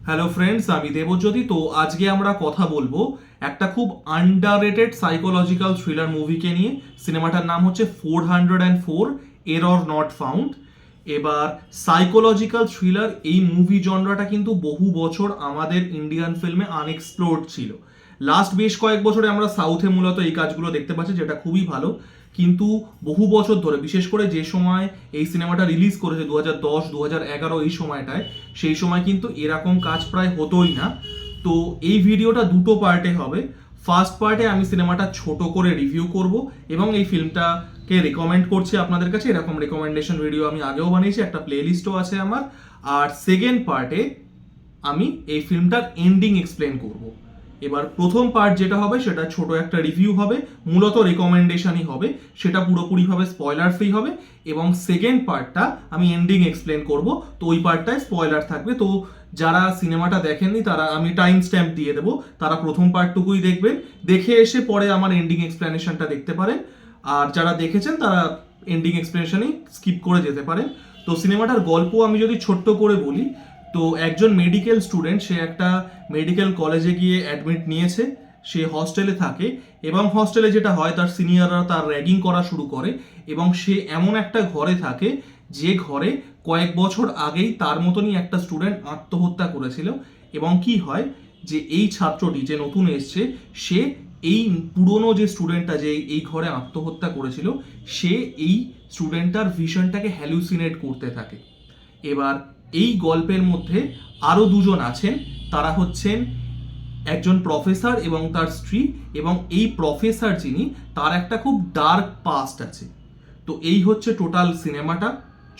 Hello friends, আমি দেবজ্যোতি। তো আজকে আমরা কথা বলবো একটা খুব আন্ডাররেটেড সাইকোলজিক্যাল থ্রিলার মুভিকে নিয়ে। সিনেমাটার নাম হচ্ছে 404 এরর নট ফাউন্ড। এবার সাইকোলজিক্যাল থ্রিলার এই মুভি জনরাটা কিন্তু বহু বছর আমাদের ইন্ডিয়ান ফিল্মে আনএক্সপ্লোরড ছিল। লাস্ট বেশ কয়েক বছরে আমরা সাউথে মূলত এই কাজগুলো দেখতে পাচ্ছি, যেটা খুবই ভালো। কিন্তু বহু বছর ধরে, বিশেষ করে যে সময় এই সিনেমাটা রিলিজ করেছে 2010 2011 এই সময়টায়, সেই সময় কিন্তু এরকম কাজ প্রায় হতোই না। তো এই ভিডিওটা দুটো পার্টে হবে। ফার্স্ট পার্টে আমি সিনেমাটা ছোট করে রিভিউ করব এবং এই ফিল্মটাকে রেকমেন্ড করছি আপনাদের কাছে। এরকম রেকমেন্ডেশন ভিডিও আমি আগেও বানিয়েছি, একটা প্লেলিস্টও আছে আমার। আর সেকেন্ড পার্টে আমি এই ফিল্মটার এন্ডিং এক্সপ্লেন করব। এবার প্রথম পার্ট যেটা হবে সেটা ছোট একটা রিভিউ হবে, মূলত রেকমেন্ডেশনই হবে, সেটা পুরোপুরিভাবে স্পয়লার ফ্রি হবে। এবং সেকেন্ড পার্টটা আমি এন্ডিং এক্সপ্লেন করব, তো ওই পার্টটায় স্পয়লার থাকবে। তো যারা সিনেমাটা দেখেননি তারা, আমি টাইম স্ট্যাম্প দিয়ে দেবো, তারা প্রথম পার্টটুকুই দেখবেন, দেখে এসে পরে আমার এন্ডিং এক্সপ্লেনেশনটা দেখতে পারেন। আর যারা দেখেছেন তারা এন্ডিং এক্সপ্লেনেশনই স্কিপ করে যেতে পারেন। তো সিনেমাটার গল্প আমি যদি ছোট্ট করে বলি, তো একজন মেডিকেল স্টুডেন্ট, সে একটা মেডিকেল কলেজে গিয়ে অ্যাডমিট নিয়েছে। সে হস্টেলে থাকে এবং হস্টেলে যেটা হয়, তার সিনিয়ররা তার র্যাগিং করা শুরু করে এবং সে এমন একটা ঘরে থাকে যে ঘরে কয়েক বছর আগেই তার মতনই একটা স্টুডেন্ট আত্মহত্যা করেছিল। এবং কি হয় যে এই ছাত্রটি যে নতুন এসছে, সে এই পুরনো যে স্টুডেন্টটা যে এই ঘরে আত্মহত্যা করেছিল, সে এই স্টুডেন্টটার ভিশনটাকে হ্যালুসিনেট করতে থাকে। এবার এই গল্পের মধ্যে আরও দুজন আছেন, তারা হচ্ছেন একজন প্রফেসর এবং তার স্ত্রী। এবং এই প্রফেসর যিনি, তার একটা খুব ডার্ক পাস্ট আছে। তো এই হচ্ছে টোটাল সিনেমাটা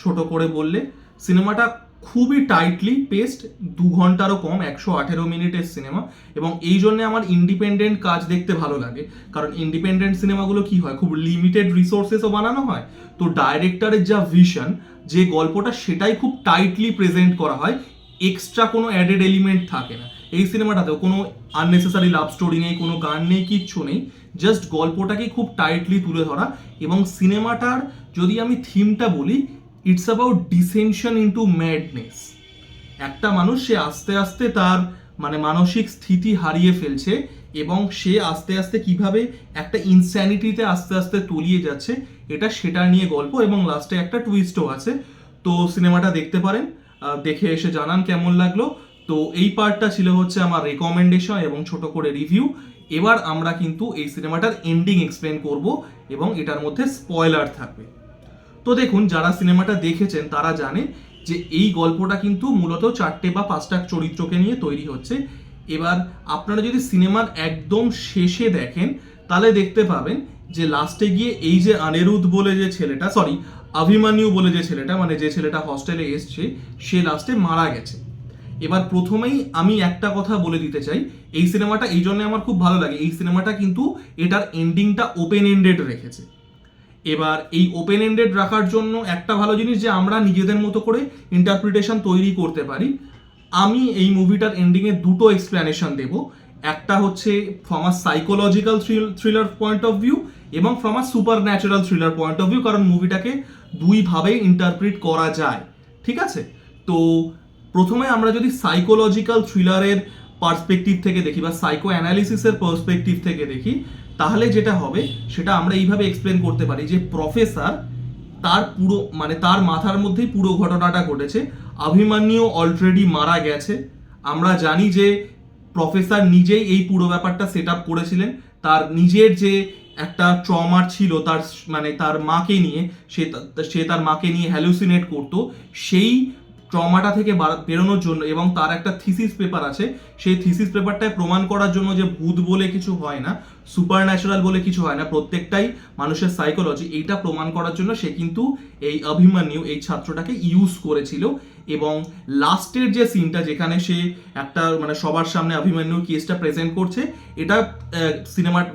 ছোট করে বললে। সিনেমাটা খুবই টাইটলি পেস্ট, 2 ঘন্টারও কম, 118 মিনিটের সিনেমা। এবং এই জন্য আমার ইন্ডিপেন্ডেন্ট কাজ দেখতে ভালো লাগে, কারণ ইন্ডিপেন্ডেন্ট সিনেমাগুলো কি হয়, খুব লিমিটেড রিসোর্সেসও বানানো হয়। তো ডাইরেক্টরের যা ভিশন, যে গল্পটা, সেটাই খুব টাইটলি প্রেজেন্ট করা হয়, এক্সট্রা কোনো অ্যাডেড এলিমেন্ট থাকে না। এই সিনেমাটাতেও কোনো আননেসেসারি লাভ স্টোরি নেই, কোনো গান নেই, কিচ্ছু নেই। জাস্ট গল্পটাকে খুব টাইটলি তুলে ধরা। এবং সিনেমাটার যদি আমি থিমটা বলি, ইটস অ্যাবাউট ডিসেনশন ইনটু ম্যাডনেস। একটা মানুষ, সে আস্তে আস্তে তার মানসিক স্থিতি হারিয়ে ফেলছে এবং সে আস্তে আস্তে কিভাবে একটা ইনস্যানিটিতে আস্তে আস্তে তলিয়ে যাচ্ছে, এটা সেটা নিয়ে গল্প। এবং লাস্টে একটা টুইস্টও আছে। তো সিনেমাটা দেখতে পারেন, দেখে এসে জানান কেমন লাগলো। তো এই পার্টটা ছিল হচ্ছে আমার রেকমেন্ডেশন এবং ছোট করে রিভিউ। এবার আমরা কিন্তু এই সিনেমাটার এন্ডিং এক্সপ্লেন করব এবং এটার মধ্যে স্পয়লার থাকবে। তো দেখুন, যারা সিনেমাটা দেখেছেন তারা জানে যে এই গল্পটা কিন্তু মূলত 4টে বা 5টা চরিত্রকে নিয়ে তৈরি হচ্ছে। এবার আপনারা যদি সিনেমার একদম শেষে দেখেন, তাহলে দেখতে পাবেন যে লাস্টে গিয়ে এই যে অনিরুদ্ধ বলে যে ছেলেটা, সরি অভিমন্যু বলে যে ছেলেটা, যে ছেলেটা হস্টেলে এসছে, সে লাস্টে মারা গেছে। এবার প্রথমেই আমি একটা কথা বলে দিতে চাই, এই সিনেমাটা এই জন্য আমার খুব ভালো লাগে, এই সিনেমাটা কিন্তু এটার এন্ডিংটা ওপেন এন্ডেড রেখেছে। এবার এই ওপেন এন্ডেড রাখার জন্য একটা ভালো জিনিস, যে আমরা নিজেদের মতো করে ইন্টারপ্রিটেশন তৈরি করতে পারি। আমি এই মুভিটার এন্ডিংয়ে দুটো এক্সপ্লেনেশন দেব। একটা হচ্ছে from a psychological thriller point of view এবং from a supernatural thriller point of view, কারণ মুভিটাকে দুইভাবে ইন্টারপ্রিট করা যায়। ঠিক আছে? তো প্রথমে আমরা যদি সাইকোলজিক্যাল থ্রিলারের পার্সপেক্টিভ থেকে দেখি বা সাইকো অ্যানালিসিসের পার্সপেক্টিভ থেকে দেখি, তাহলে যেটা হবে সেটা আমরা এইভাবে এক্সপ্লেন করতে পারি যে প্রফেসর, তার পুরো তার মাথার মধ্যেই পুরো ঘটনাটা ঘটেছে। অভিমন্যু অলরেডি মারা গেছে। আমরা জানি যে প্রফেসর নিজেই এই পুরো ব্যাপারটা সেট আপ করেছিলেন। তার নিজের যে একটা ট্রমার ছিল, তার তার মাকে নিয়ে, সে তার মাকে নিয়ে হ্যালুসিনেট করতো। সেই ট্রমাটা থেকে বেরোনোর জন্য, এবং তার একটা থিসিস পেপার আছে, সেই থিসিস পেপারটায় প্রমাণ করার জন্য যে ভূত বলে কিছু হয় না, সুপার ন্যাচারাল বলে কিছু হয় না, প্রত্যেকটাই মানুষের সাইকোলজি, এইটা প্রমাণ করার জন্য সে কিন্তু এই অভিমন্যু, এই ছাত্রটাকে ইউজ করেছিল। এবং লাস্টের যে সিনটা, যেখানে সে একটা সবার সামনে অভিমন্যুর কেসটা প্রেজেন্ট করছে, এটা সিনেমার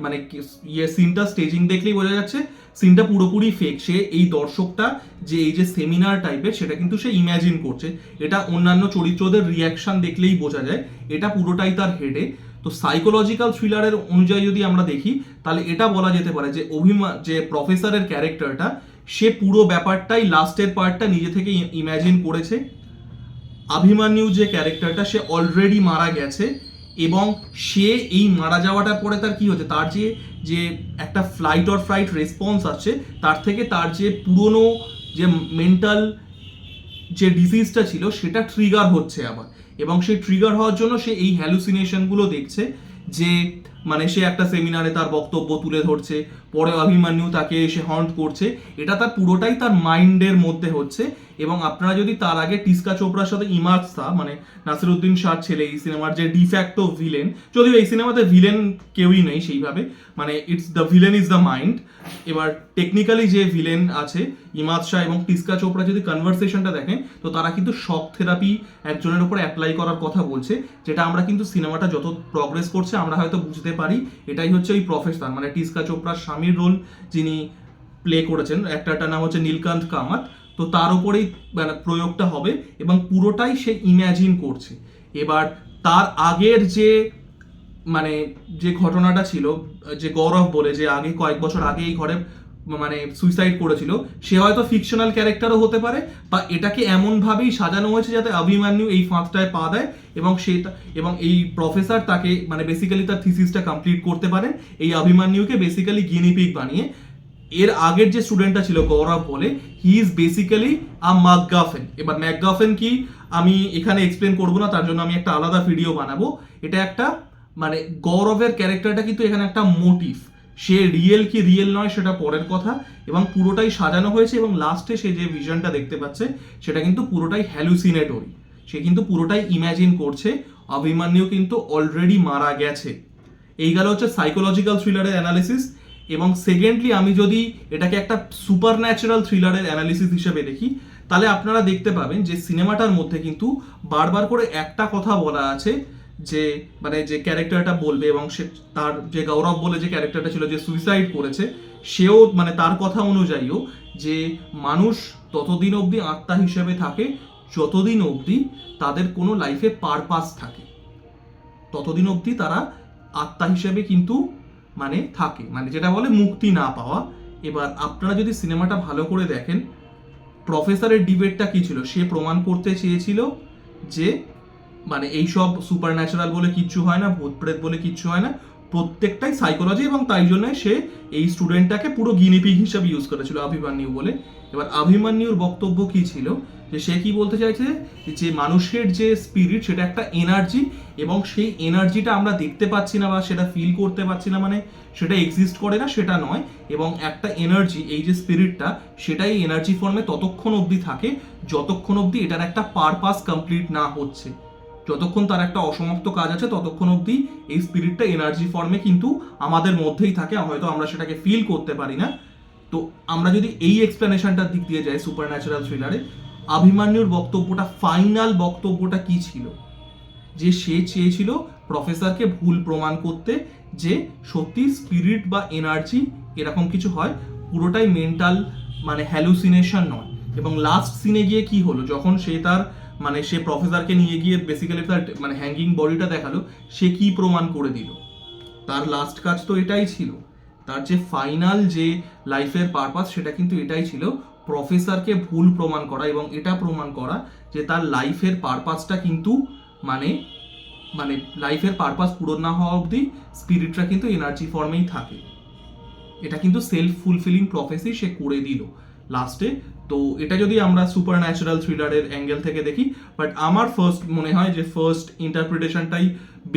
সিনটা স্টেজিং দেখলেই বোঝা যাচ্ছে সিনটা পুরোপুরি ফেক। সে এই দর্শকটা যে এই যে সেমিনার টাইপের, সেটা কিন্তু সে ইম্যাজিন করছে। এটা অন্যান্য চরিত্রদের রিয়াকশন দেখলেই বোঝা যায়, এটা পুরোটাই তার হেডে। তো সাইকোলজিক্যাল থ্রিলারের অনুযায়ী যদি আমরা দেখি, তাহলে এটা বলা যেতে পারে যে যে প্রফেসরের ক্যারেক্টারটা, সে পুরো ব্যাপারটাই লাস্টের পার্টটা নিজে থেকে ইম্যাজিন করেছে। অভিমন্যু যে ক্যারেক্টারটা সে অলরেডি মারা গেছে, এবং সে এই মারা যাওয়াটার পরে তার কি হচ্ছে, তার যে যে একটা ফ্লাইট অর ফ্লাইট রেসপন্স আছে, তার থেকে তার যে পুরনো যে মেন্টাল যে ডিজিজটা ছিল সেটা ট্রিগার হচ্ছে আবার, এবং সেই ট্রিগার হওয়ার জন্য সে এই হ্যালুসিনেশনগুলো দেখছে, যে মানে সে একটা সেমিনারে তার বক্তব্য তুলে ধরছে, পরে অভিমন্যু তাকে এসে হন্ট করছে, এটা তার পুরোটাই তার মাইন্ডের মধ্যে হচ্ছে। এবং আপনারা যদি তার আগে টিস্কা চোপড়ার সাথে ইমাদ শাহ, মানে নাসিরুদ্দিন শাহর ছেলে, এই সিনেমার যে ডিফ্যাক্টো ভিলেন, যদিও এই সিনেমাতে ভিলেন কেউই নেই সেইভাবে, মানে it's the villain is the mind, এবার টেকনিক্যালি যে ভিলেন আছে ইমাদ শাহ এবং টিস্কা চোপড়া যদি কনভারসেশনটা দেখেন, তো তারা কিন্তু শক থেরাপি একজনের উপর অ্যাপ্লাই করার কথা বলছে, যেটা আমরা কিন্তু সিনেমাটা যত প্রগ্রেস করছে আমরা হয়তো বুঝতে পারি এটাই হচ্ছে ওই প্রফেসর, মানে টিস্কা চোপড়ার স্বামীর রোল যিনি প্লে করেছেন, একটার নাম হচ্ছে নীলকান্ত কামাত, তো তার উপরেই মানে প্রয়োগটা হবে, এবং পুরোটাই সে ইম্যাজিন করছে। এবার তার আগের যে মানে যে ঘটনাটা ছিল, যে গৌরব বলে, যে আগে কয়েক বছর আগে এই ঘরে মানে সুইসাইড করেছিল, সে হয়তো ফিকশনাল ক্যারেক্টারও হতে পারে, বা এটাকে এমনভাবেই সাজানো হয়েছে যাতে অভিমন্যু এই ফাঁদটায় পা দেয়, এবং সেটা এবং এই প্রফেসর তাকে মানে বেসিক্যালি তার থিসিসটা কমপ্লিট করতে পারে এই অভিমন্যুকে বেসিক্যালি গিনিপিগ বানিয়ে। এর আগের যে স্টুডেন্টটা ছিল গৌরব বলে, হি ইজ বেসিক্যালি আ ম্যাকগাফেন। এবার ম্যাকগাফেন কি আমি এখানে এক্সপ্লেন করবো না, তার জন্য আমি একটা আলাদা ভিডিও বানাবো। এটা একটা মানে গৌরবের ক্যারেক্টারটা কিন্তু এখানে একটা মোটিভ, সে রিয়েল কি রিয়েল নয় সেটা পরের কথা, এবং পুরোটাই সাজানো হয়েছে, এবং লাস্টে সে যে ভিশনটা দেখতে পাচ্ছে সেটা কিন্তু পুরোটাই হ্যালুসিনেটরি, সে কিন্তু পুরোটাই ইম্যাজিন করছে অভিমন্যু কিন্তু অলরেডি মারা গেছে। এই গেল হচ্ছে সাইকোলজিক্যাল থ্রিলারের অ্যানালিসিস। এবং সেকেন্ডলি আমি যদি এটাকে একটা সুপার ন্যাচারাল থ্রিলারের অ্যানালিসিস হিসেবে দেখি, তাহলে আপনারা দেখতে পাবেন যে সিনেমাটার মধ্যে কিন্তু বারবার করে একটা কথা বলা আছে, যে মানে যে ক্যারেক্টারটা বলবে, এবং সে তার যে গৌরব বলে যে ক্যারেক্টারটা ছিল যে সুইসাইড করেছে, সেও মানে তার কথা অনুযায়ীও যে মানুষ ততদিন অবধি আত্মা হিসেবে থাকে যতদিন অবধি তাদের কোনো লাইফে পারপাস থাকে, ততদিন অবধি তারা আত্মা হিসেবে কিন্তু মানে থাকে, মানে যেটা বলে মুক্তি না পাওয়া। এবার আপনারা যদি সিনেমাটা ভালো করে দেখেন, প্রফেসরের ডিবেটটা কি ছিল, সে প্রমাণ করতে চেয়েছিল যে মানে এইসব সুপার ন্যাচারাল বলে কিচ্ছু হয় না, ভূত প্রেত বলে কিচ্ছু হয় না, প্রত্যেকটাই সাইকোলজি, এবং তাই জন্য সে এই স্টুডেন্টটাকে পুরো গিনিপিগ হিসাবে ইউজ করেছিল অভিমন্যু বলে। এবার অভিমন্যুর বক্তব্য কি ছিল, যে সে কি বলতে চাইছে, যে মানুষের যে স্পিরিট সেটা একটা এনার্জি, এবং সেই এনার্জিটা আমরা দেখতে পাচ্ছি না বা সেটা ফিল করতে পারছি না, মানে সেটা এক্সিস্ট করে না সেটা নয়, এবং একটা এনার্জি, এই যে স্পিরিটটা সেটাই এনার্জি ফর্মে ততক্ষণ অবধি থাকে যতক্ষণ অবধি এটার একটা পারপাস কমপ্লিট না হচ্ছে, যতক্ষণ তার একটা অসমাপ্ত কাজ আছে ততক্ষণ অবধি এই স্পিরিটটা এনার্জি ফর্মে কিন্তু আমাদের মধ্যেই থাকে, হয়তো আমরা সেটাকে ফিল করতে পারি না। তো আমরা যদি এই এক্সপ্লেনেশনটার দিক দিয়ে যাই সুপার ন্যাচারাল থ্রিলারে, অভিমন্যুর বক্তব্যটা, ফাইনাল বক্তব্যটা কি ছিল, যে সে চেয়েছিল প্রফেসরকে ভুল প্রমাণ করতে, যে সত্যি স্পিরিট বা এনার্জি এরকম কিছু হয়, পুরোটাই মেন্টাল মানে হ্যালুসিনেশন নয়। এবং লাস্ট সিনে গিয়ে কি হলো, যখন সে তার মানে সে প্রফেসরকে নিয়ে গিয়ে বেসিক্যালি তার মানে হ্যাঙ্গিং বডিটা দেখালো, সে কি প্রমাণ করে দিল, তার লাস্ট কাজ তো এটাই ছিল, তার যে ফাইনাল যে লাইফের পারপাস সেটা কিন্তু এটাই ছিল, প্রফেসরকে ভুল প্রমাণ করা, এবং এটা প্রমাণ করা যে তার লাইফের পারপাসটা কিন্তু মানে মানে লাইফের পারপাস পূরণ না হওয়া অবধি স্পিরিটটা কিন্তু এনার্জি ফর্মেই থাকে। এটা কিন্তু সেলফ ফুলফিলিং প্রফেসি সে করে দিল লাস্টে। তো এটা যদি আমরা সুপার ন্যাচারাল থ্রিলারের অ্যাঙ্গেল থেকে দেখি, বাট আমার ফার্স্ট মনে হয় যে ফার্স্ট ইন্টারপ্রিটেশনটাই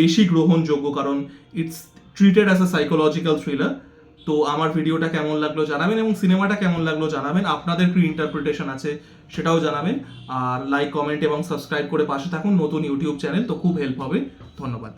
বেশি গ্রহণযোগ্য, কারণ it's treated as a psychological thriller. তো আমার ভিডিওটা কেমন লাগলো জানাবেন, এবং সিনেমাটা কেমন লাগলো জানাবেন, আপনাদের কি ইন্টারপ্রিটেশন আছে সেটাও জানাবেন। আর লাইক, কমেন্ট এবং সাবস্ক্রাইব করে পাশে থাকুন, নতুন ইউটিউব চ্যানেল, তো খুব হেল্প হবে। ধন্যবাদ।